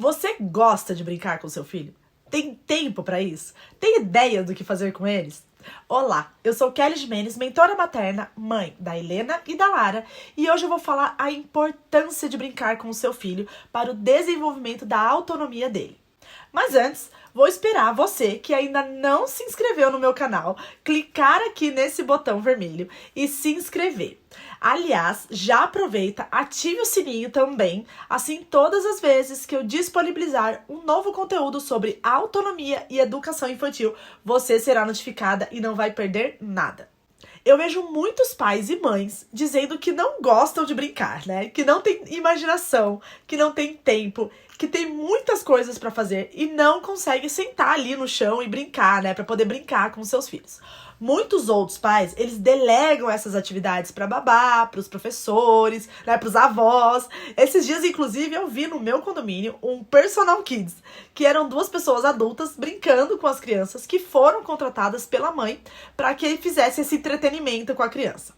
Você gosta de brincar com seu filho? Tem tempo para isso? Tem ideia do que fazer com eles? Olá, eu sou Kelly Jimenez, mentora materna, mãe da Helena e da Lara, e hoje eu vou falar a importância de brincar com o seu filho para o desenvolvimento da autonomia dele. Mas antes, vou esperar você que ainda não se inscreveu no meu canal, clicar aqui nesse botão vermelho e se inscrever. Aliás, já aproveita, ative o sininho também, assim todas as vezes que eu disponibilizar um novo conteúdo sobre autonomia e educação infantil, você será notificada e não vai perder nada. Eu vejo muitos pais e mães dizendo que não gostam de brincar, né? Que não tem imaginação, que não tem tempo, que tem muitas coisas para fazer e não consegue sentar ali no chão e brincar, né? Para poder brincar com seus filhos. Muitos outros pais, eles delegam essas atividades para babá, para os professores, né, para os avós. Esses dias, inclusive, eu vi no meu condomínio um personal kids, que eram duas pessoas adultas brincando com as crianças que foram contratadas pela mãe para que fizesse esse entretenimento com a criança.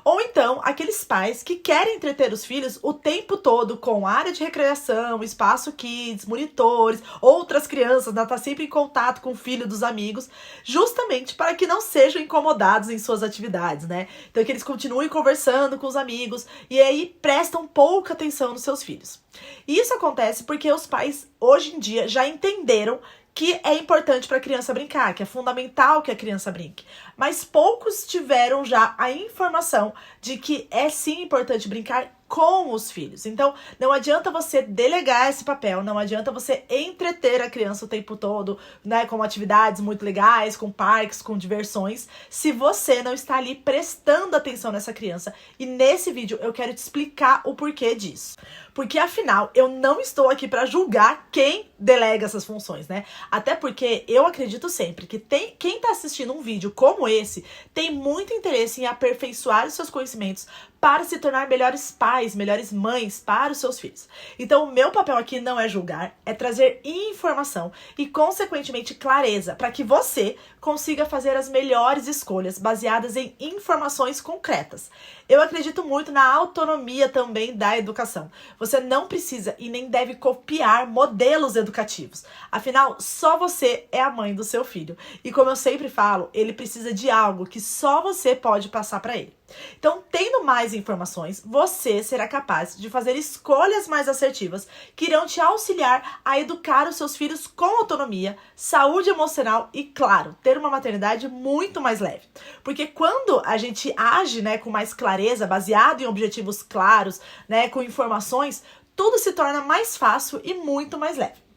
Ou então, aqueles pais que querem entreter os filhos o tempo todo com área de recreação, espaço kids, monitores, outras crianças, né, tá sempre em contato com o filho dos amigos, justamente para que não sejam incomodados em suas atividades, né? Então, que eles continuem conversando com os amigos e aí prestam pouca atenção nos seus filhos. E isso acontece porque os pais, hoje em dia, já entenderam que é importante para a criança brincar, que é fundamental que a criança brinque. Mas poucos tiveram já a informação de que é sim importante brincar com os filhos. Então, não adianta você delegar esse papel, não adianta você entreter a criança o tempo todo, né, com atividades muito legais, com parques, com diversões, se você não está ali prestando atenção nessa criança. E nesse vídeo eu quero te explicar o porquê disso. Porque, afinal, eu não estou aqui para julgar quem delega essas funções, né? Até porque eu acredito sempre que quem está assistindo um vídeo como esse tem muito interesse em aperfeiçoar os seus conhecimentos para se tornar melhores pais, melhores mães para os seus filhos. Então, o meu papel aqui não é julgar, é trazer informação e, consequentemente, clareza para que você consiga fazer as melhores escolhas baseadas em informações concretas. Eu acredito muito na autonomia também da educação. Você não precisa e nem deve copiar modelos educativos. Afinal, só você é a mãe do seu filho. E como eu sempre falo, ele precisa de algo que só você pode passar para ele. Então, tendo mais informações, você será capaz de fazer escolhas mais assertivas que irão te auxiliar a educar os seus filhos com autonomia, saúde emocional e, claro, ter uma maternidade muito mais leve. Porque quando a gente age, né, com mais clareza, baseado em objetivos claros, né, com informações, tudo se torna mais fácil e muito mais leve.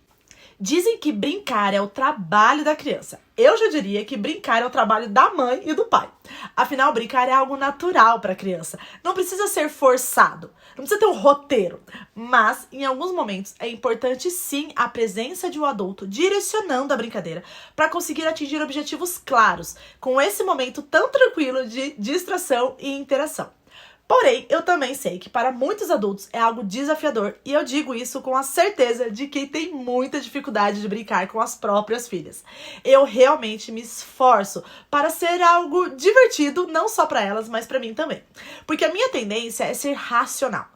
Dizem que brincar é o trabalho da criança. Eu já diria que brincar é o trabalho da mãe e do pai. Afinal, brincar é algo natural para a criança. Não precisa ser forçado, não precisa ter um roteiro. Mas, em alguns momentos, é importante sim a presença de um adulto direcionando a brincadeira para conseguir atingir objetivos claros, com esse momento tão tranquilo de distração e interação. Porém, eu também sei que para muitos adultos é algo desafiador e eu digo isso com a certeza de quem tem muita dificuldade de brincar com as próprias filhas. Eu realmente me esforço para ser algo divertido, não só para elas, mas para mim também. Porque a minha tendência é ser racional.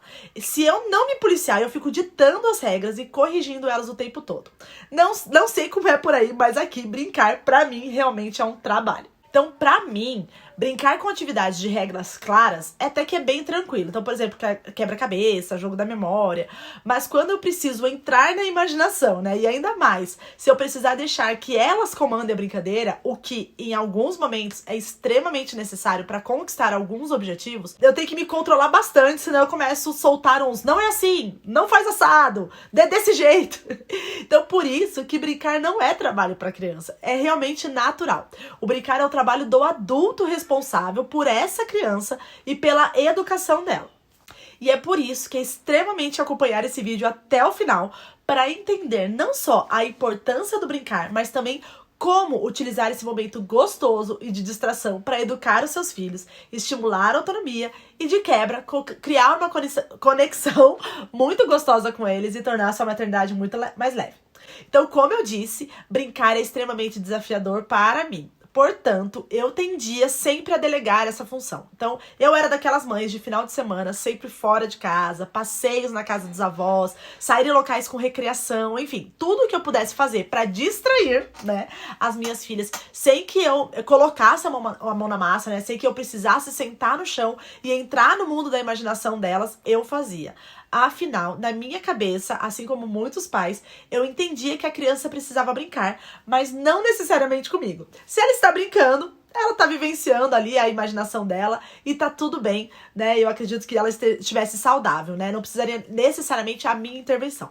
Se eu não me policiar, eu fico ditando as regras e corrigindo elas o tempo todo. Não sei como é por aí, mas aqui brincar para mim realmente é um trabalho. Então, pra mim, brincar com atividades de regras claras até que é bem tranquilo. Então, por exemplo, quebra-cabeça, jogo da memória. Mas quando eu preciso entrar na imaginação, né? E ainda mais, se eu precisar deixar que elas comandem a brincadeira, o que em alguns momentos é extremamente necessário para conquistar alguns objetivos, eu tenho que me controlar bastante, senão eu começo a soltar uns, não é assim, não faz assado, desse jeito. Então, por isso que brincar não é trabalho para criança, é realmente natural. O brincar é o trabalho do adulto responsável por essa criança e pela educação dela. E é por isso que é extremamente acompanhar esse vídeo até o final para entender não só a importância do brincar, mas também como utilizar esse momento gostoso e de distração para educar os seus filhos, estimular a autonomia e, de quebra, criar uma conexão muito gostosa com eles e tornar a sua maternidade muito mais leve. Então, como eu disse, brincar é extremamente desafiador para mim. Portanto, eu tendia sempre a delegar essa função. Então, eu era daquelas mães de final de semana, sempre fora de casa, passeios na casa dos avós, sair em locais com recreação, enfim, tudo que eu pudesse fazer para distrair, né, as minhas filhas, sem que eu colocasse a mão na massa, né, sem que eu precisasse sentar no chão e entrar no mundo da imaginação delas, eu fazia. Afinal, na minha cabeça, assim como muitos pais, eu entendia que a criança precisava brincar, mas não necessariamente comigo. Se ela está brincando, ela tá vivenciando ali a imaginação dela e tá tudo bem, né? Eu acredito que ela estivesse saudável, né? Não precisaria necessariamente a minha intervenção.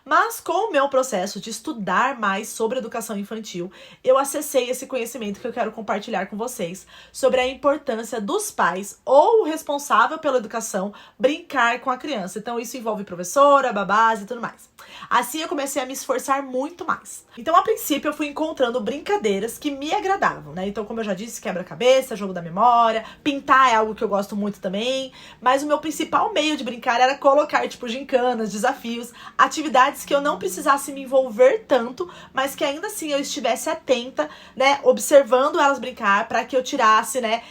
Mas com o meu processo de estudar mais sobre educação infantil, eu acessei esse conhecimento que eu quero compartilhar com vocês sobre a importância dos pais ou o responsável pela educação brincar com a criança. Então isso envolve professora, babás e tudo mais. Assim eu comecei a me esforçar muito mais. Então a princípio eu fui encontrando brincadeiras que me agradavam, né? Então como eu já disse, quebra-cabeça, jogo da memória, pintar é algo que eu gosto muito também, mas o meu principal meio de brincar era colocar, tipo, gincanas, desafios, atividades que eu não precisasse me envolver tanto, mas que ainda assim eu estivesse atenta, né, observando elas brincar para que eu tirasse, né,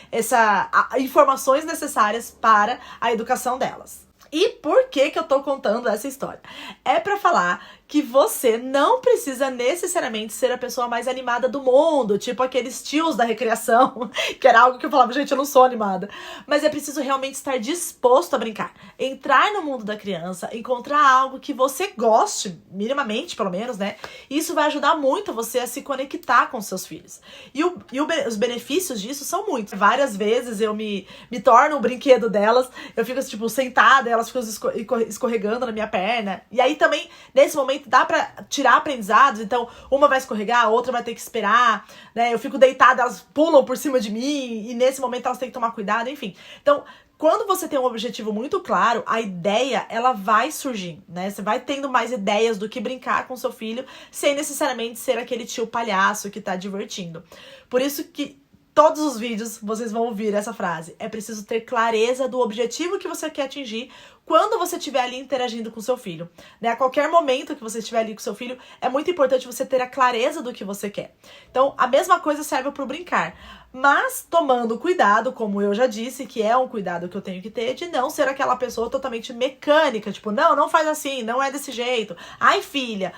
informações necessárias para a educação delas. E por que eu tô contando essa história? É pra falar que você não precisa necessariamente ser a pessoa mais animada do mundo, tipo aqueles tios da recreação, que era algo que eu falava, gente, eu não sou animada. Mas é preciso realmente estar disposto a brincar, entrar no mundo da criança, encontrar algo que você goste, minimamente, pelo menos, né? Isso vai ajudar muito você a se conectar com seus filhos. E os benefícios disso são muitos. Várias vezes eu me torno o brinquedo delas, eu fico, tipo, sentada, elas ficam escorregando na minha perna. E aí também, nesse momento, dá pra tirar aprendizados, então uma vai escorregar, a outra vai ter que esperar, né? Eu fico deitada, elas pulam por cima de mim e nesse momento elas têm que tomar cuidado, enfim. Então, quando você tem um objetivo muito claro, a ideia, ela vai surgir, né? Você vai tendo mais ideias do que brincar com seu filho, sem necessariamente ser aquele tio palhaço que tá divertindo. Por isso que todos os vídeos vocês vão ouvir essa frase. É preciso ter clareza do objetivo que você quer atingir quando você estiver ali interagindo com seu filho, né? A qualquer momento que você estiver ali com seu filho, é muito importante você ter a clareza do que você quer. Então, a mesma coisa serve para o brincar. Mas tomando cuidado, como eu já disse, que é um cuidado que eu tenho que ter, de não ser aquela pessoa totalmente mecânica, tipo, não faz assim, não é desse jeito. Ai, filha,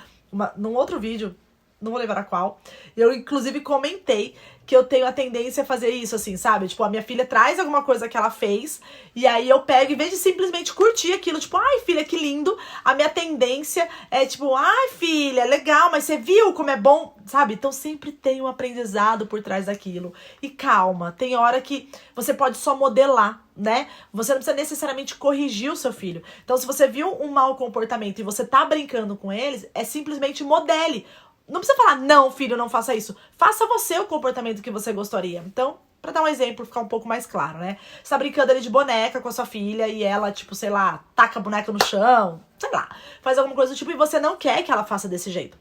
num outro vídeo, não vou lembrar qual, eu inclusive comentei que eu tenho a tendência a fazer isso, assim, sabe? Tipo, a minha filha traz alguma coisa que ela fez, e aí eu pego, em vez de simplesmente curtir aquilo, tipo, ai, filha, que lindo, a minha tendência é, tipo, ai, filha, legal, mas você viu como é bom, sabe? Então sempre tem um aprendizado por trás daquilo. E calma, tem hora que você pode só modelar, né? Você não precisa necessariamente corrigir o seu filho. Então, se você viu um mau comportamento e você tá brincando com eles, é simplesmente modele. Não precisa falar, não, filho, não faça isso. Faça você o comportamento que você gostaria. Então, pra dar um exemplo, ficar um pouco mais claro, né? Você tá brincando ali de boneca com a sua filha e ela, tipo, sei lá, taca a boneca no chão, sei lá, faz alguma coisa do tipo e você não quer que ela faça desse jeito.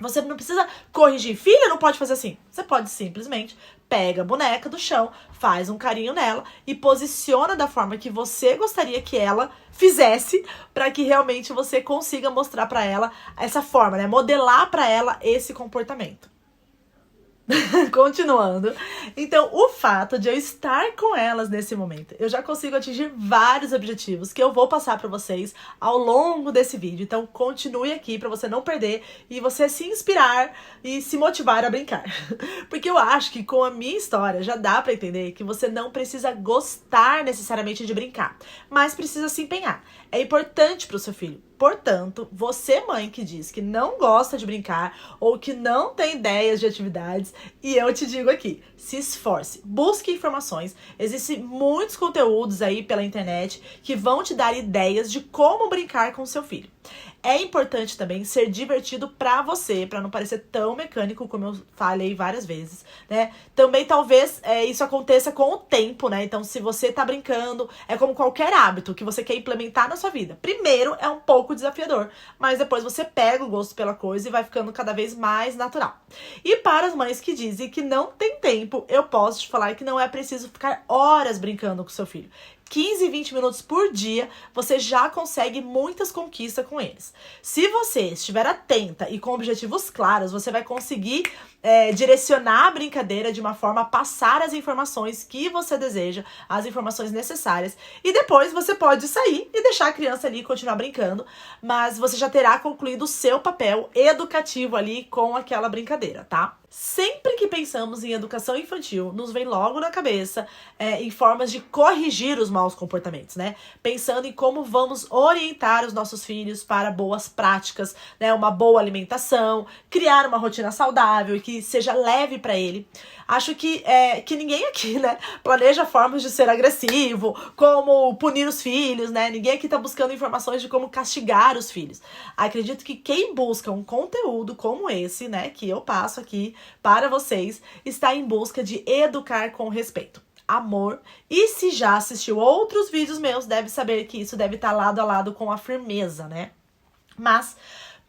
Você não precisa corrigir. Filha, não pode fazer assim. Você pode simplesmente pega a boneca do chão, faz um carinho nela e posiciona da forma que você gostaria que ela fizesse para que realmente você consiga mostrar para ela essa forma, né? Modelar para ela esse comportamento. Continuando. Então, o fato de eu estar com elas nesse momento, eu já consigo atingir vários objetivos que eu vou passar para vocês ao longo desse vídeo. Então, continue aqui para você não perder e você se inspirar e se motivar a brincar. Porque eu acho que com a minha história já dá para entender que você não precisa gostar necessariamente de brincar, mas precisa se empenhar. É importante para o seu filho. Portanto, você, mãe, que diz que não gosta de brincar ou que não tem ideias de atividades, e eu te digo aqui, se esforce, busque informações. Existem muitos conteúdos aí pela internet que vão te dar ideias de como brincar com o seu filho. É importante também ser divertido pra você, pra não parecer tão mecânico como eu falei várias vezes, né? Também talvez isso aconteça com o tempo, né? Então, se você tá brincando, é como qualquer hábito que você quer implementar na sua vida. Primeiro é um pouco desafiador, mas depois você pega o gosto pela coisa e vai ficando cada vez mais natural. E para as mães que dizem que não tem tempo, eu posso te falar que não é preciso ficar horas brincando com seu filho. 15, 20 minutos por dia, você já consegue muitas conquistas com eles. Se você estiver atenta e com objetivos claros, você vai conseguir direcionar a brincadeira de uma forma a passar as informações que você deseja, as informações necessárias. E depois você pode sair e deixar a criança ali continuar brincando, mas você já terá concluído o seu papel educativo ali com aquela brincadeira, tá? Sempre que pensamos em educação infantil, nos vem logo na cabeça em formas de corrigir os maus comportamentos, né? Pensando em como vamos orientar os nossos filhos para boas práticas, né? Uma boa alimentação, criar uma rotina saudável e que seja leve para ele. Acho que ninguém aqui, né, planeja formas de ser agressivo, como punir os filhos, né? Ninguém aqui tá buscando informações de como castigar os filhos. Acredito que quem busca um conteúdo como esse, né, que eu passo aqui para vocês, está em busca de educar com respeito, amor, e se já assistiu outros vídeos meus, deve saber que isso deve estar lado a lado com a firmeza, né? Mas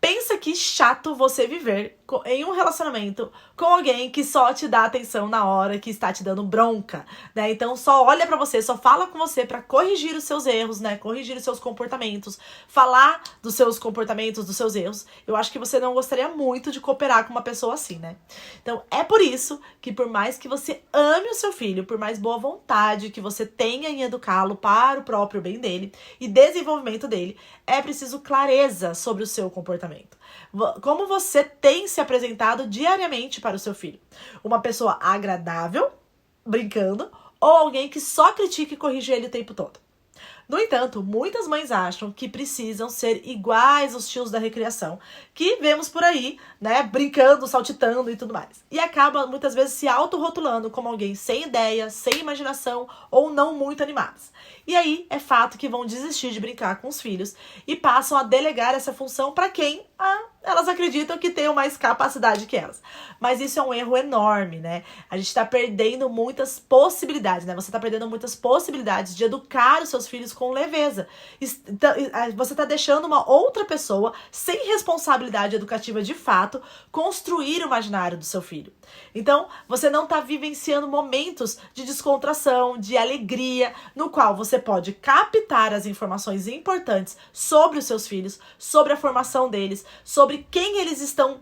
pensa que chato você viver em um relacionamento com alguém que só te dá atenção na hora que está te dando bronca, né? Então só olha pra você, só fala com você pra corrigir os seus erros, né? Corrigir os seus comportamentos, falar dos seus comportamentos, dos seus erros. Eu acho que você não gostaria muito de cooperar com uma pessoa assim, né? Então é por isso que por mais que você ame o seu filho, por mais boa vontade que você tenha em educá-lo para o próprio bem dele e desenvolvimento dele, é preciso clareza sobre o seu comportamento. Como você tem se apresentado diariamente para o seu filho? Uma pessoa agradável, brincando, ou alguém que só critica e corrige ele o tempo todo? No entanto, muitas mães acham que precisam ser iguais aos tios da recriação, que vemos por aí, né, brincando, saltitando e tudo mais. E acabam, muitas vezes, se autorrotulando como alguém sem ideia, sem imaginação ou não muito animadas. E aí, é fato que vão desistir de brincar com os filhos e passam a delegar essa função para quem elas acreditam que tenham mais capacidade que elas. Mas isso é um erro enorme, né? A gente tá perdendo muitas possibilidades, né? Você tá perdendo muitas possibilidades de educar os seus filhos com leveza. Você tá deixando uma outra pessoa, sem responsabilidade educativa de fato, construir o imaginário do seu filho. Então, você não tá vivenciando momentos de descontração, de alegria, no qual você pode captar as informações importantes sobre os seus filhos, sobre a formação deles, sobre quem eles estão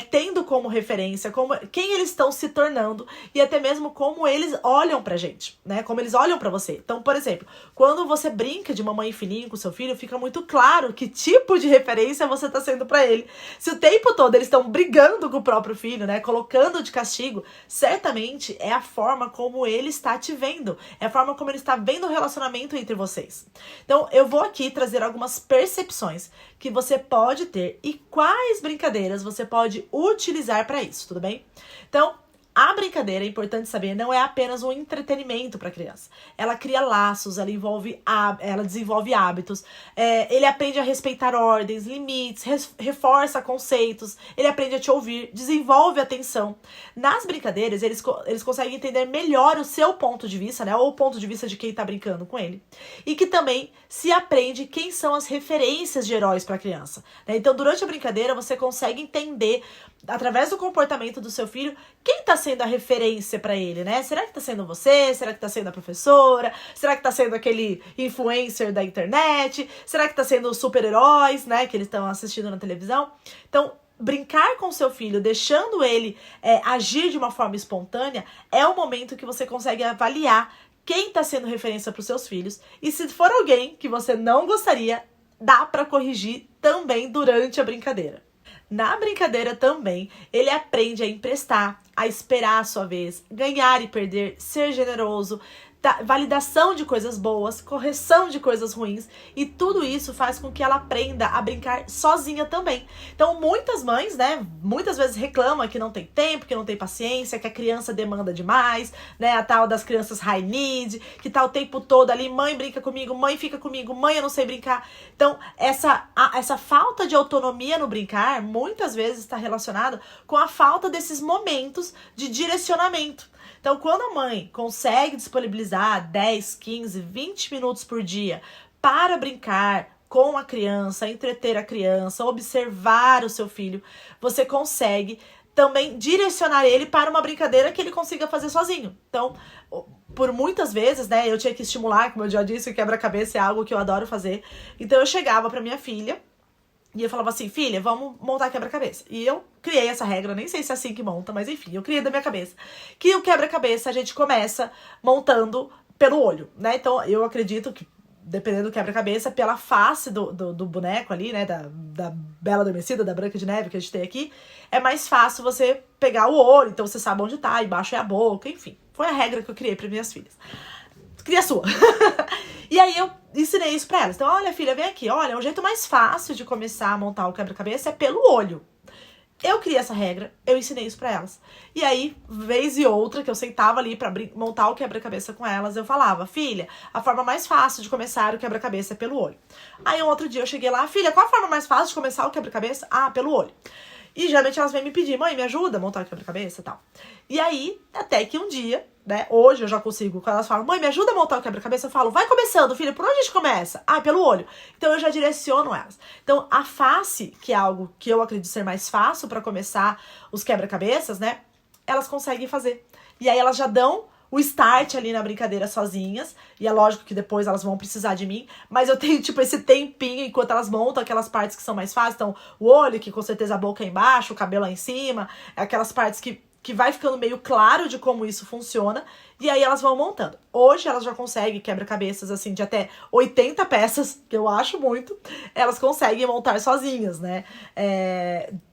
tendo como referência, quem eles estão se tornando e até mesmo como eles olham pra gente, né? Como eles olham pra você. Então, por exemplo, quando você brinca de mamãe e filhinho com seu filho, fica muito claro que tipo de referência você tá sendo pra ele. Se o tempo todo eles estão brigando com o próprio filho, né? Colocando de castigo, certamente é a forma como ele está te vendo. É a forma como ele está vendo o relacionamento entre vocês. Então, eu vou aqui trazer algumas percepções que você pode ter e quais brincadeiras você pode utilizar para isso, tudo bem? Então, a brincadeira, é importante saber, não é apenas um entretenimento para a criança. Ela cria laços, ela desenvolve hábitos, ele aprende a respeitar ordens, limites, reforça conceitos, ele aprende a te ouvir, desenvolve atenção. Nas brincadeiras, eles conseguem entender melhor o seu ponto de vista, né? Ou o ponto de vista de quem está brincando com ele. E que também se aprende quem são as referências de heróis para a criança, né? Então, durante a brincadeira, você consegue entender, através do comportamento do seu filho, quem está sendo a referência para ele, né? Será que tá sendo você? Será que tá sendo a professora? Será que tá sendo aquele influencer da internet? Será que tá sendo os super-heróis, né? Que eles estão assistindo na televisão? Então, brincar com seu filho, deixando ele agir de uma forma espontânea, é o momento que você consegue avaliar quem tá sendo referência para os seus filhos. E se for alguém que você não gostaria, dá para corrigir também durante a brincadeira. Na brincadeira também, ele aprende a emprestar, a esperar a sua vez, ganhar e perder, ser generoso, validação de coisas boas, correção de coisas ruins, e tudo isso faz com que ela aprenda a brincar sozinha também. Então, muitas mães, né, muitas vezes reclamam que não tem tempo, que não tem paciência, que a criança demanda demais, né, a tal das crianças high need, que tá o tempo todo ali, mãe brinca comigo, mãe fica comigo, mãe eu não sei brincar. Então, essa falta de autonomia no brincar, muitas vezes está relacionada com a falta desses momentos de direcionamento. Então, quando a mãe consegue disponibilizar 10, 15, 20 minutos por dia para brincar com a criança, entreter a criança, observar o seu filho, você consegue também direcionar ele para uma brincadeira que ele consiga fazer sozinho. Então, por muitas vezes, né, eu tinha que estimular, como eu já disse, o quebra-cabeça é algo que eu adoro fazer. Então eu chegava pra minha filha e eu falava assim, filha, vamos montar quebra-cabeça. E eu criei essa regra, nem sei se é assim que monta, mas enfim, eu criei da minha cabeça. Que o quebra-cabeça a gente começa montando pelo olho, né? Então eu acredito que, dependendo do quebra-cabeça, pela face do boneco ali, né, da Bela Adormecida, da Branca de Neve que a gente tem aqui, é mais fácil você pegar o olho, então você sabe onde tá, embaixo é a boca, enfim. Foi a regra que eu criei para minhas filhas. Cria a sua. E aí eu ensinei isso pra elas. Então, olha, filha, vem aqui. Olha, o jeito mais fácil de começar a montar o quebra-cabeça é pelo olho. Eu criei essa regra, eu ensinei isso pra elas. E aí, vez e outra, que eu sentava ali pra montar o quebra-cabeça com elas, eu falava, filha, a forma mais fácil de começar o quebra-cabeça é pelo olho. Aí, um outro dia, eu cheguei lá, filha, qual a forma mais fácil de começar o quebra-cabeça? Ah, pelo olho. E geralmente elas vêm me pedir, mãe, me ajuda a montar o quebra-cabeça e tal. E aí, até que um dia, né, hoje eu já consigo, quando elas falam, mãe, me ajuda a montar o quebra-cabeça, eu falo, vai começando, filha, por onde a gente começa? Ah, pelo olho. Então eu já direciono elas. Então a face, que é algo que eu acredito ser mais fácil pra começar os quebra-cabeças, né, elas conseguem fazer. E aí elas já dão o start ali na brincadeira sozinhas, e é lógico que depois elas vão precisar de mim, mas eu tenho, tipo, esse tempinho enquanto elas montam aquelas partes que são mais fáceis, então o olho, que com certeza a boca é embaixo, o cabelo lá em cima, aquelas partes que vai ficando meio claro de como isso funciona, e aí elas vão montando. Hoje elas já conseguem quebra-cabeças, assim, de até 80 peças, que eu acho muito, elas conseguem montar sozinhas, né?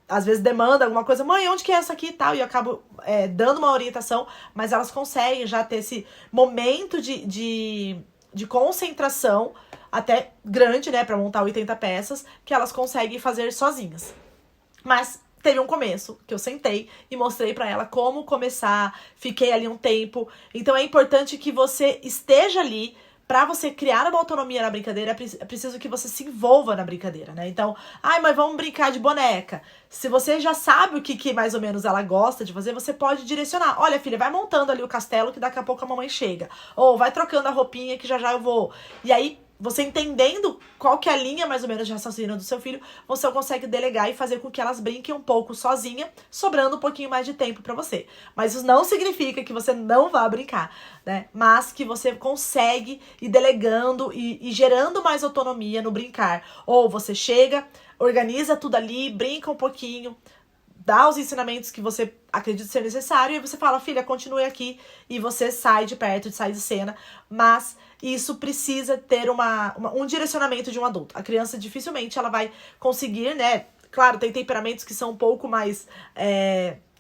Às vezes demanda alguma coisa, mãe, onde que é essa aqui e tal, e eu acabo dando uma orientação, mas elas conseguem já ter esse momento de concentração até grande, né, pra montar 80 peças, que elas conseguem fazer sozinhas. Mas teve um começo, que eu sentei e mostrei pra ela como começar, fiquei ali um tempo. Então é importante que você esteja ali. Pra você criar uma autonomia na brincadeira, é preciso que você se envolva na brincadeira, né? Então, ai, mas vamos brincar de boneca. Se você já sabe o que mais ou menos ela gosta de fazer, você pode direcionar. Olha, filha, vai montando ali o castelo que daqui a pouco a mamãe chega. Ou vai trocando a roupinha que já já eu vou. E aí, você entendendo qual que é a linha mais ou menos de raciocínio do seu filho, você consegue delegar e fazer com que elas brinquem um pouco sozinha, sobrando um pouquinho mais de tempo pra você. Mas isso não significa que você não vá brincar, né? Mas que você consegue ir delegando e gerando mais autonomia no brincar. Ou você chega, organiza tudo ali, brinca um pouquinho, dá os ensinamentos que você acredita ser necessário, e você fala, filha, continue aqui, e você sai de perto, sai de cena, mas isso precisa ter um direcionamento de um adulto. A criança dificilmente ela vai conseguir, né? Claro, tem temperamentos que são um pouco mais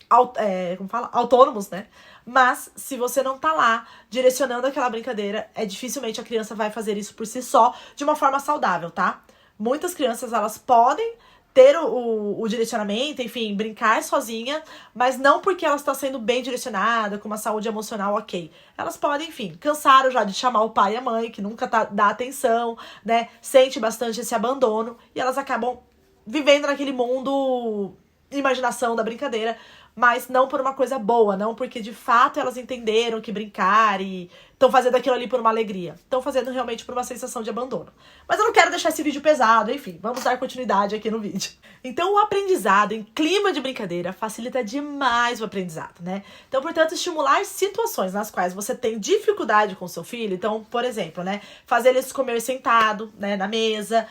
como fala? Autônomos, né? Mas se você não tá lá direcionando aquela brincadeira, dificilmente a criança vai fazer isso por si só, de uma forma saudável, tá? Muitas crianças, elas podem ter o direcionamento, enfim, brincar sozinha, mas não porque ela está sendo bem direcionada, com uma saúde emocional ok. Elas podem, enfim, cansaram já de chamar o pai e a mãe, que nunca dá atenção, né? Sente bastante esse abandono, e elas acabam vivendo naquele mundo imaginação da brincadeira, mas não por uma coisa boa, não porque de fato elas entenderam que brincar e estão fazendo aquilo ali por uma alegria. Estão fazendo realmente por uma sensação de abandono. Mas eu não quero deixar esse vídeo pesado, enfim, vamos dar continuidade aqui no vídeo. Então o aprendizado em clima de brincadeira facilita demais o aprendizado, né? Então, portanto, estimular situações nas quais você tem dificuldade com seu filho, então, por exemplo, né, fazer eles comer sentado, né, na mesa,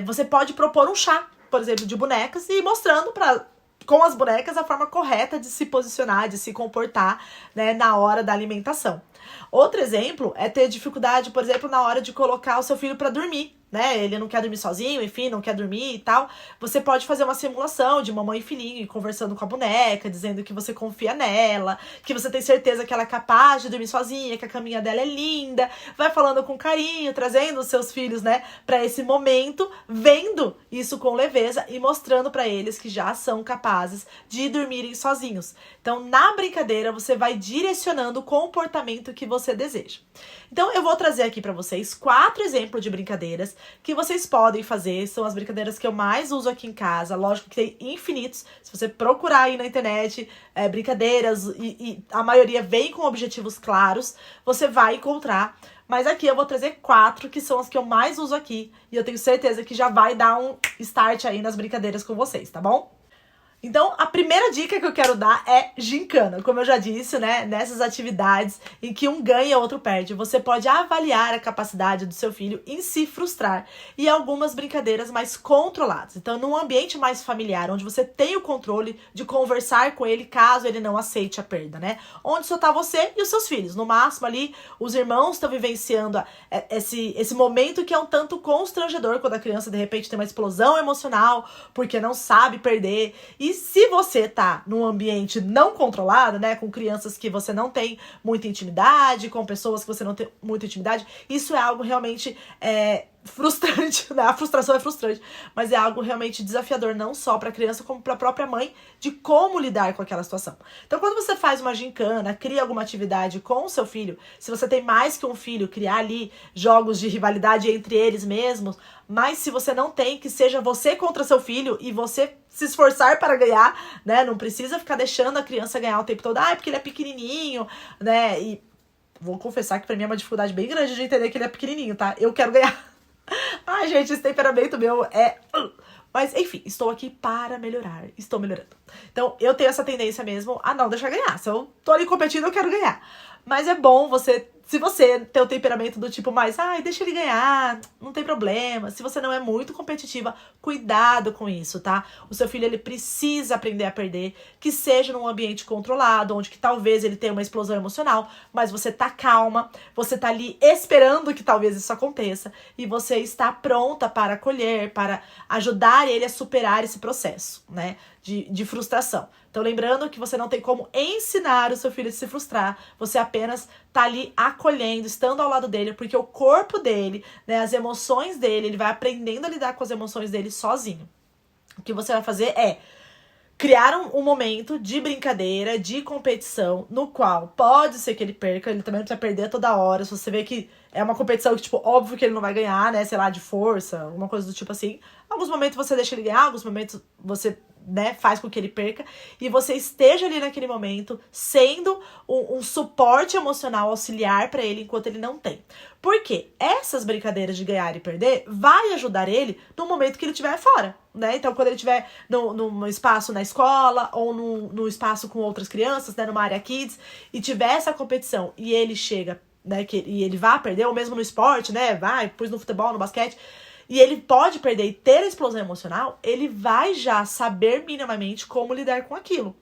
você pode propor um chá, por exemplo, de bonecas e ir mostrando com as bonecas a forma correta de se posicionar, de se comportar, né, na hora da alimentação. Outro exemplo é ter dificuldade, por exemplo, na hora de colocar o seu filho para dormir, né? Ele não quer dormir sozinho, enfim, não quer dormir e tal. Você pode fazer uma simulação de mamãe e filhinho conversando com a boneca, dizendo que você confia nela, que você tem certeza que ela é capaz de dormir sozinha, que a caminha dela é linda. Vai falando com carinho, trazendo os seus filhos, né, para esse momento, vendo isso com leveza e mostrando para eles que já são capazes de dormirem sozinhos. Então, na brincadeira, você vai direcionando o comportamento que você deseja. Então, eu vou trazer aqui para vocês 4 exemplos de brincadeiras que vocês podem fazer. São as brincadeiras que eu mais uso aqui em casa. Lógico que tem infinitos. Se você procurar aí na internet brincadeiras, e a maioria vem com objetivos claros, você vai encontrar. Mas aqui eu vou trazer 4 que são as que eu mais uso aqui. E eu tenho certeza que já vai dar um start aí nas brincadeiras com vocês, tá bom? Então, a primeira dica que eu quero dar é gincana. Como eu já disse, né? Nessas atividades em que um ganha e o outro perde, você pode avaliar a capacidade do seu filho em se frustrar e algumas brincadeiras mais controladas. Então, num ambiente mais familiar, onde você tem o controle de conversar com ele caso ele não aceite a perda, né? Onde só tá você e os seus filhos. No máximo ali, os irmãos estão vivenciando esse momento que é um tanto constrangedor quando a criança, de repente, tem uma explosão emocional porque não sabe perder. E se você tá num ambiente não controlado, né, com crianças que você não tem muita intimidade, com pessoas que você não tem muita intimidade, isso é algo realmente frustrante, né? A frustração é frustrante, mas é algo realmente desafiador, não só para a criança, como para a própria mãe, de como lidar com aquela situação. Então, quando você faz uma gincana, cria alguma atividade com o seu filho, se você tem mais que um filho, criar ali jogos de rivalidade entre eles mesmos, mas se você não tem, que seja você contra seu filho e você se esforçar para ganhar, né? Não precisa ficar deixando a criança ganhar o tempo todo, porque ele é pequenininho, né? E vou confessar que pra mim é uma dificuldade bem grande de entender que ele é pequenininho, tá? Eu quero ganhar. Ai, gente, esse temperamento meu é... Mas, enfim, estou aqui para melhorar. Estou melhorando. Então, eu tenho essa tendência mesmo a não deixar ganhar. Se eu tô ali competindo, eu quero ganhar. Mas é bom você... Se você tem o temperamento do tipo mais... deixa ele ganhar, não tem problema. Se você não é muito competitiva, cuidado com isso, tá? O seu filho, ele precisa aprender a perder. Que seja num ambiente controlado, onde que talvez ele tenha uma explosão emocional. Mas você tá calma, você tá ali esperando que talvez isso aconteça. E você está pronta para acolher, para ajudar ele a superar esse processo, né? De frustração. Então, lembrando que você não tem como ensinar o seu filho a se frustrar, você apenas tá ali acolhendo, estando ao lado dele, porque o corpo dele, né, as emoções dele, ele vai aprendendo a lidar com as emoções dele sozinho. O que você vai fazer é criar um momento de brincadeira, de competição, no qual pode ser que ele perca, ele também não precisa perder toda hora. Se você vê que é uma competição que, tipo, óbvio que ele não vai ganhar, né, sei lá, de força, alguma coisa do tipo assim. Alguns momentos você deixa ele ganhar, alguns momentos você, né, faz com que ele perca, e você esteja ali naquele momento sendo um suporte emocional auxiliar pra ele enquanto ele não tem. Porque essas brincadeiras de ganhar e perder vai ajudar ele no momento que ele estiver fora, né? Então, quando ele estiver no espaço na escola ou no espaço com outras crianças, né, numa área kids, e tiver essa competição e ele chega, né, e ele vai perder, ou mesmo no esporte, né, pôs no futebol, no basquete, e ele pode perder e ter a explosão emocional, ele vai já saber minimamente como lidar com aquilo.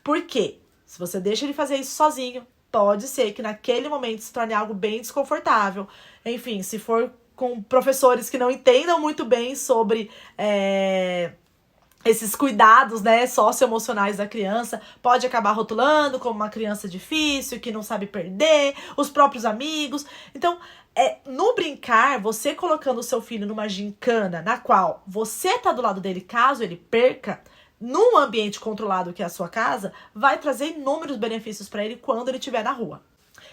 Por quê? Se você deixa ele fazer isso sozinho, pode ser que naquele momento se torne algo bem desconfortável. Enfim, se for com professores que não entendam muito bem sobre esses cuidados, né, socioemocionais da criança, pode acabar rotulando como uma criança difícil, que não sabe perder, os próprios amigos. Então, no brincar, você colocando o seu filho numa gincana na qual você tá do lado dele caso ele perca, num ambiente controlado que é a sua casa, vai trazer inúmeros benefícios para ele quando ele estiver na rua.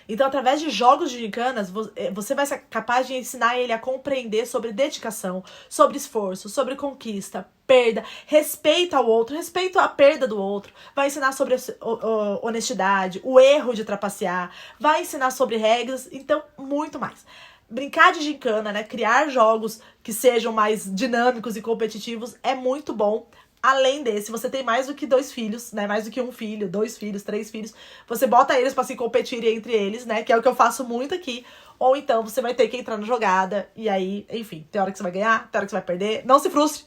Então, através de jogos de gincanas, você vai ser capaz de ensinar ele a compreender sobre dedicação, sobre esforço, sobre conquista, perda, respeito ao outro, respeito à perda do outro. Vai ensinar sobre honestidade, o erro de trapacear, vai ensinar sobre regras, então, muito mais. Brincar de gincana, né? Criar jogos que sejam mais dinâmicos e competitivos é muito bom. Além desse, você tem mais do que 2 filhos, né? Mais do que 1 filho, 2 filhos, 3 filhos. Você bota eles pra se competirem entre eles, né? Que é o que eu faço muito aqui. Ou então você vai ter que entrar na jogada. E aí, enfim, tem hora que você vai ganhar, tem hora que você vai perder. Não se frustre.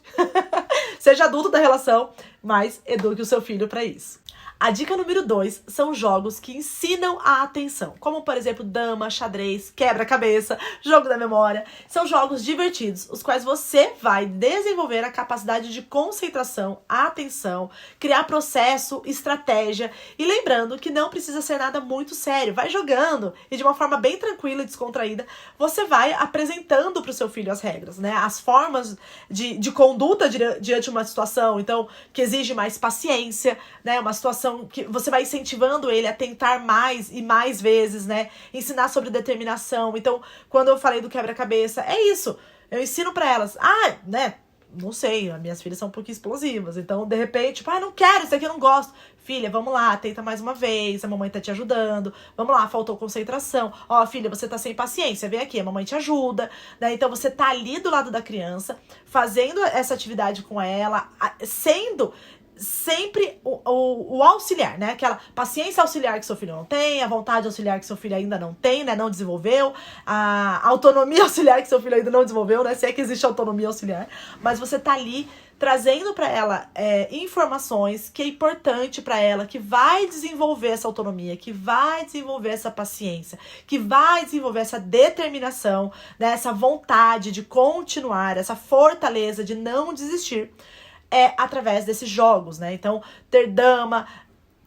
Seja adulto da relação, mas eduque o seu filho pra isso. A dica número 2 são jogos que ensinam a atenção, como por exemplo dama, xadrez, quebra-cabeça, jogo da memória. São jogos divertidos, os quais você vai desenvolver a capacidade de concentração, atenção, criar processo, estratégia. E lembrando que não precisa ser nada muito sério, vai jogando e de uma forma bem tranquila e descontraída, você vai apresentando para o seu filho as regras, né? As formas de conduta diante de uma situação, então, que exige mais paciência, né? Uma situação que você vai incentivando ele a tentar mais e mais vezes, né? Ensinar sobre determinação. Então, quando eu falei do quebra-cabeça, é isso. Eu ensino pra elas. Né? Não sei, as minhas filhas são um pouquinho explosivas. Então, de repente, não quero, isso aqui eu não gosto. Filha, vamos lá, tenta mais uma vez, a mamãe tá te ajudando. Vamos lá, faltou concentração. Ó, filha, você tá sem paciência, vem aqui, a mamãe te ajuda. Né? Então, você tá ali do lado da criança, fazendo essa atividade com ela, sempre o auxiliar, né? Aquela paciência auxiliar que seu filho não tem, a vontade auxiliar que seu filho ainda não tem, né? Não desenvolveu, a autonomia auxiliar que seu filho ainda não desenvolveu, né? Se é que existe autonomia auxiliar, mas você tá ali trazendo para ela informações que é importante para ela, que vai desenvolver essa autonomia, que vai desenvolver essa paciência, que vai desenvolver essa determinação, né? Essa vontade de continuar, essa fortaleza de não desistir. Através desses jogos, né? Então, ter dama,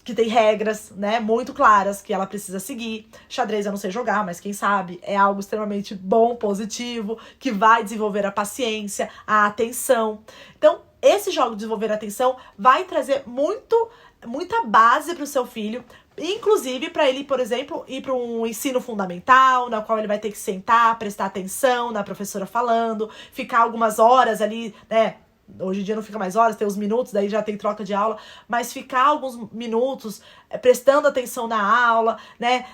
que tem regras, né, muito claras que ela precisa seguir. Xadrez eu não sei jogar, mas quem sabe é algo extremamente bom, positivo, que vai desenvolver a paciência, a atenção. Então, esse jogo de desenvolver a atenção vai trazer muita base para o seu filho, inclusive para ele, por exemplo, ir para um ensino fundamental, na qual ele vai ter que sentar, prestar atenção na professora falando, ficar algumas horas ali, né? Hoje em dia não fica mais horas, tem os minutos, daí já tem troca de aula, mas ficar alguns minutos prestando atenção na aula, né,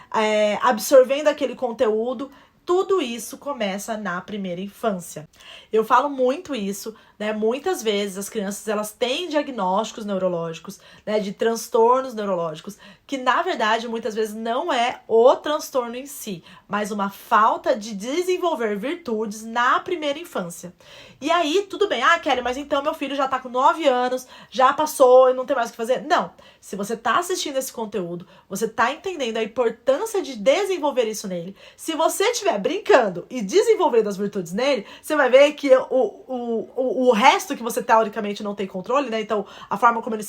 absorvendo aquele conteúdo, tudo isso começa na primeira infância. Eu falo muito isso, né, muitas vezes as crianças elas têm diagnósticos neurológicos, né, de transtornos neurológicos, que na verdade muitas vezes não é o transtorno em si, mas uma falta de desenvolver virtudes na primeira infância. E aí, tudo bem, Kelly, mas então meu filho já tá com 9 anos, já passou e não tem mais o que fazer? Não, se você tá assistindo esse conteúdo, você tá entendendo a importância de desenvolver isso nele, se você estiver brincando e desenvolvendo as virtudes nele, você vai ver que o resto que você teoricamente não tem controle, né? Então, a forma como ele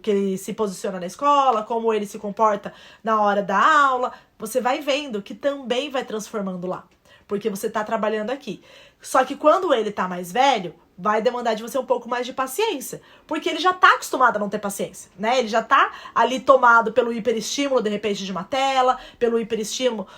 que ele se posiciona na escola, como ele se comporta na hora da aula, você vai vendo que também vai transformando lá, porque você tá trabalhando aqui. Só que quando ele tá mais velho, vai demandar de você um pouco mais de paciência, porque ele já tá acostumado a não ter paciência, né? Ele já tá ali tomado pelo hiperestímulo, de repente, de uma tela, pelo hiperestímulo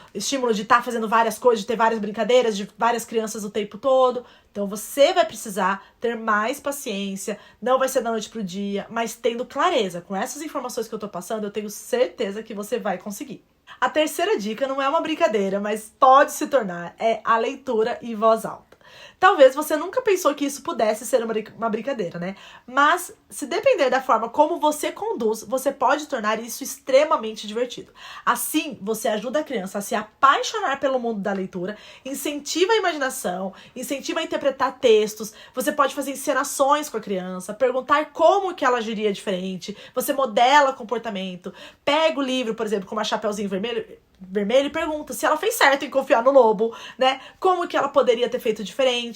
de estar fazendo várias coisas, de ter várias brincadeiras, de várias crianças o tempo todo. Então você vai precisar ter mais paciência, não vai ser da noite pro dia, mas tendo clareza. Com essas informações que eu tô passando, eu tenho certeza que você vai conseguir. A terceira dica não é uma brincadeira, mas pode se tornar, é a leitura em voz alta. Talvez você nunca pensou que isso pudesse ser uma brincadeira, né? Mas, se depender da forma como você conduz, você pode tornar isso extremamente divertido. Assim, você ajuda a criança a se apaixonar pelo mundo da leitura, incentiva a imaginação, incentiva a interpretar textos, você pode fazer encenações com a criança, perguntar como que ela agiria diferente, você modela comportamento, pega o livro, por exemplo, com uma Chapeuzinho Vermelho e pergunta se ela fez certo em confiar no lobo, né? Como que ela poderia ter feito diferente?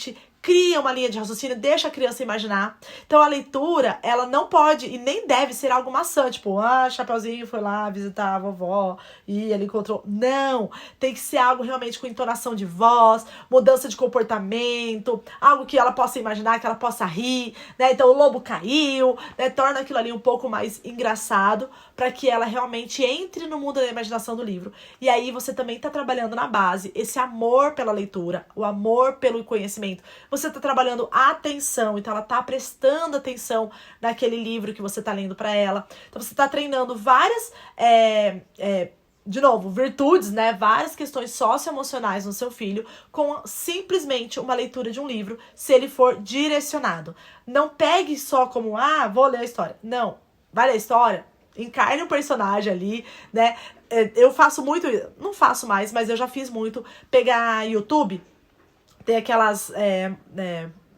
Cria uma linha de raciocínio, deixa a criança imaginar. Então a leitura, ela não pode e nem deve ser algo maçante, tipo, Chapeuzinho foi lá visitar a vovó e ele encontrou. Não, tem que ser algo realmente com entonação de voz, mudança de comportamento, algo que ela possa imaginar, que ela possa rir, né? Então o lobo caiu, né? Torna aquilo ali um pouco mais engraçado para que ela realmente entre no mundo da imaginação do livro. E aí você também está trabalhando na base esse amor pela leitura, o amor pelo conhecimento. Você está trabalhando a atenção, então ela está prestando atenção naquele livro que você está lendo para ela. Então você está treinando várias, de novo, virtudes, né? Várias questões socioemocionais no seu filho com simplesmente uma leitura de um livro, se ele for direcionado. Não pegue só como, vou ler a história. Não, vai ler a história, encarne um personagem ali, né? Eu faço muito, não faço mais, mas eu já fiz muito, pegar YouTube. Tem aquelas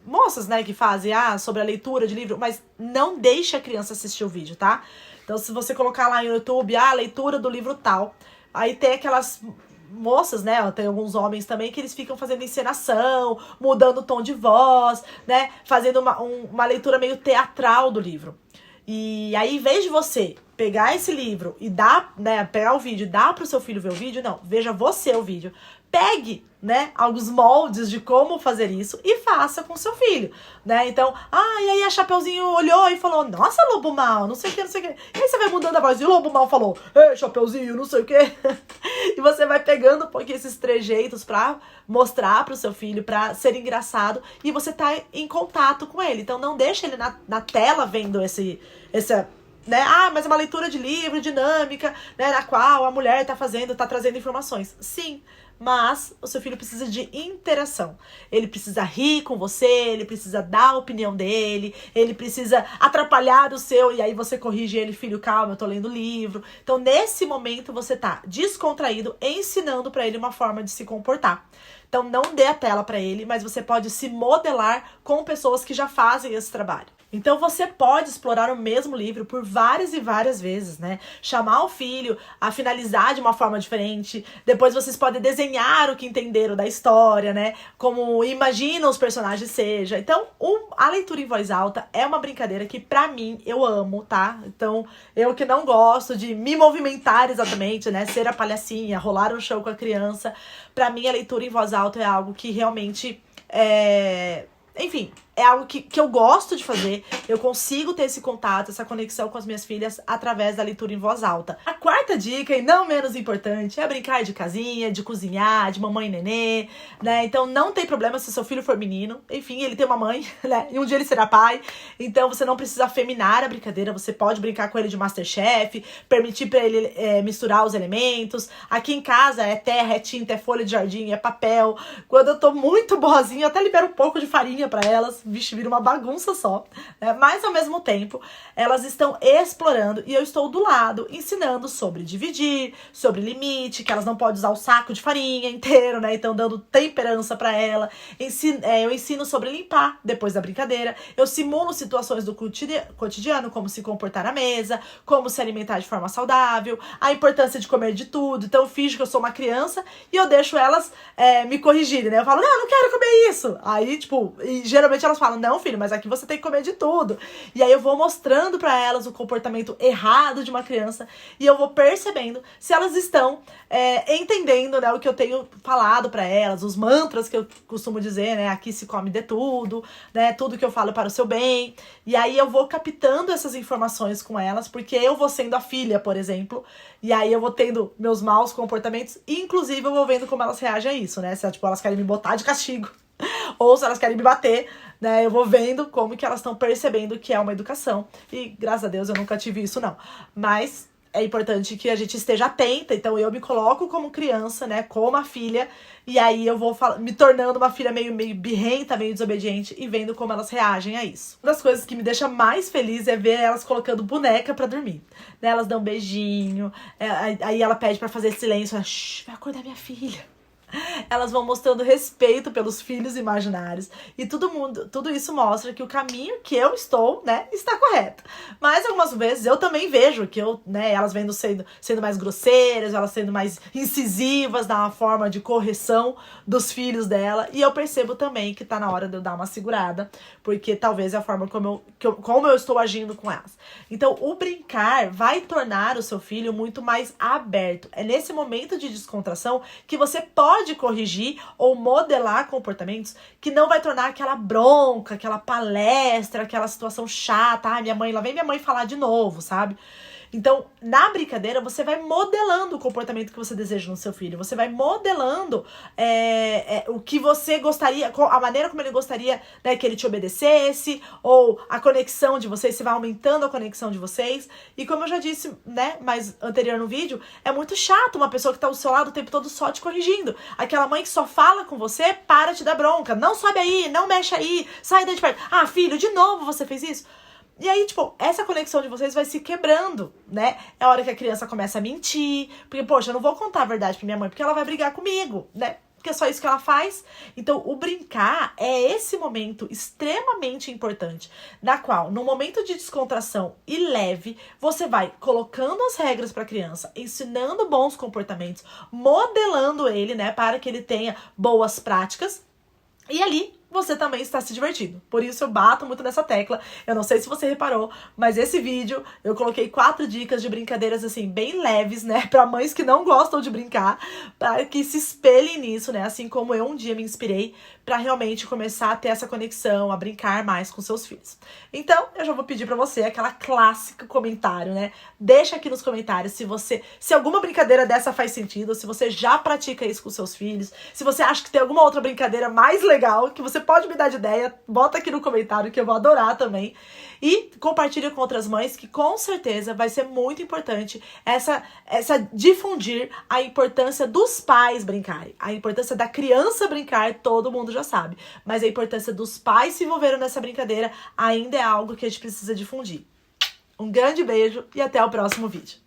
moças, né, que fazem sobre a leitura de livro, mas não deixe a criança assistir o vídeo, tá? Então, se você colocar lá no YouTube, a leitura do livro tal, aí tem aquelas moças, né, tem alguns homens também que eles ficam fazendo encenação, mudando o tom de voz, né, fazendo uma leitura meio teatral do livro. E aí, em vez de você pegar esse livro e dar, né, pegar o vídeo e dar pro seu filho ver o vídeo, não, veja você o vídeo. Pegue, né, alguns moldes de como fazer isso e faça com seu filho, né? Então, e aí a Chapeuzinho olhou e falou, nossa, lobo mal, não sei o que, não sei o que. E aí você vai mudando a voz e o lobo mal falou, ei, Chapeuzinho, não sei o que. E você vai pegando um pouquinho esses trejeitos pra mostrar pro seu filho, pra ser engraçado, e você tá em contato com ele. Então não deixa ele na tela vendo esse né? Mas é uma leitura de livro dinâmica, né? Na qual a mulher tá trazendo informações. Sim, mas o seu filho precisa de interação. Ele precisa rir com você, ele precisa dar a opinião dele, ele precisa atrapalhar o seu, e aí você corrige ele, filho, calma, eu tô lendo o livro. Então, nesse momento, você tá descontraído, ensinando pra ele uma forma de se comportar. Então, não dê a tela pra ele, mas você pode se modelar com pessoas que já fazem esse trabalho. Então, você pode explorar o mesmo livro por várias e várias vezes, né? Chamar o filho a finalizar de uma forma diferente. Depois, vocês podem desenhar o que entenderam da história, né? Como imaginam os personagens seja. Então, a leitura em voz alta é uma brincadeira que, pra mim, eu amo, tá? Então, eu que não gosto de me movimentar exatamente, né? Ser a palhacinha, rolar um show com a criança. Pra mim, a leitura em voz alta é algo que realmente enfim, é algo que eu gosto de fazer. Eu consigo ter esse contato, essa conexão com as minhas filhas através da leitura em voz alta. A quarta dica, e não menos importante, é brincar de casinha, de cozinhar, de mamãe e nenê, né? Então não tem problema se seu filho for menino. Enfim, ele tem uma mãe, né? E um dia ele será pai. Então você não precisa afeminar a brincadeira. Você pode brincar com ele de Masterchef, permitir pra ele misturar os elementos. Aqui em casa é terra, é tinta, é folha de jardim, é papel. Quando eu tô muito boazinha, eu até libero um pouco de farinha pra elas. Vixe, vira uma bagunça só, né? Mas ao mesmo tempo, elas estão explorando e eu estou do lado ensinando sobre dividir, sobre limite, que elas não podem usar o saco de farinha inteiro, né? Então dando temperança pra ela. Eu ensino sobre limpar depois da brincadeira. Eu simulo situações do cotidiano, como se comportar na mesa, como se alimentar de forma saudável, a importância de comer de tudo. Então eu finjo que eu sou uma criança e eu deixo elas me corrigirem, né? Eu falo, não quero comer isso. Aí, tipo, e geralmente elas falam, não, filho, mas aqui você tem que comer de tudo. E aí eu vou mostrando pra elas o comportamento errado de uma criança e eu vou percebendo se elas estão entendendo, né, o que eu tenho falado pra elas, os mantras que eu costumo dizer, né, aqui se come de tudo, né, tudo que eu falo para o seu bem. E aí eu vou captando essas informações com elas, porque eu vou sendo a filha, por exemplo, e aí eu vou tendo meus maus comportamentos e inclusive eu vou vendo como elas reagem a isso, né, se tipo, elas querem me botar de castigo ou se elas querem me bater, né, eu vou vendo como que elas estão percebendo que é uma educação. E graças a Deus eu nunca tive isso não, mas é importante que a gente esteja atenta. Então eu me coloco como criança, né, como a filha, e aí eu vou me tornando uma filha meio birrenta, meio desobediente e vendo como elas reagem a isso. Uma das coisas que me deixa mais feliz é ver elas colocando boneca pra dormir, né, elas dão um beijinho, aí ela pede pra fazer silêncio, ela, vai acordar minha filha. Elas vão mostrando respeito pelos filhos imaginários. E tudo isso mostra que o caminho que eu estou, né, está correto. Mas algumas vezes eu também vejo que elas vendo sendo mais grosseiras, elas sendo mais incisivas na forma de correção dos filhos dela. E eu percebo também que tá na hora de eu dar uma segurada, porque talvez é a forma como eu estou agindo com elas. Então, o brincar vai tornar o seu filho muito mais aberto. É nesse momento de descontração que você pode corrigir ou modelar comportamentos que não vai tornar aquela bronca, aquela palestra, aquela situação chata. Lá vem minha mãe falar de novo, sabe? Então, na brincadeira, você vai modelando o comportamento que você deseja no seu filho. Você vai modelando o que você gostaria, a maneira como ele gostaria, né, que ele te obedecesse, ou a conexão de vocês, você vai aumentando a conexão de vocês. E como eu já disse, né, mais anterior no vídeo, é muito chato uma pessoa que tá ao seu lado o tempo todo só te corrigindo. Aquela mãe que só fala com você para te dar bronca. Não sobe aí, não mexe aí, sai daí de perto. Ah, filho, de novo você fez isso? E aí, tipo, essa conexão de vocês vai se quebrando, né? É a hora que a criança começa a mentir. Porque, poxa, eu não vou contar a verdade pra minha mãe, porque ela vai brigar comigo, né? Porque é só isso que ela faz. Então, o brincar é esse momento extremamente importante, na qual, no momento de descontração e leve, você vai colocando as regras pra criança, ensinando bons comportamentos, modelando ele, né? Para que ele tenha boas práticas. E ali, você também está se divertindo. Por isso eu bato muito nessa tecla. Eu não sei se você reparou, mas esse vídeo eu coloquei 4 dicas de brincadeiras assim, bem leves, né? Para mães que não gostam de brincar, para que se espelhem nisso, né? Assim como eu um dia me inspirei para realmente começar a ter essa conexão, a brincar mais com seus filhos. Então, eu já vou pedir para você aquela clássica comentário, né? Deixa aqui nos comentários se alguma brincadeira dessa faz sentido, se você já pratica isso com seus filhos, se você acha que tem alguma outra brincadeira mais legal que você pode me dar de ideia, bota aqui no comentário que eu vou adorar também. E compartilha com outras mães, que com certeza vai ser muito importante essa difundir a importância dos pais brincarem. A importância da criança brincar, todo mundo já sabe. Mas a importância dos pais se envolverem nessa brincadeira ainda é algo que a gente precisa difundir. Um grande beijo e até o próximo vídeo.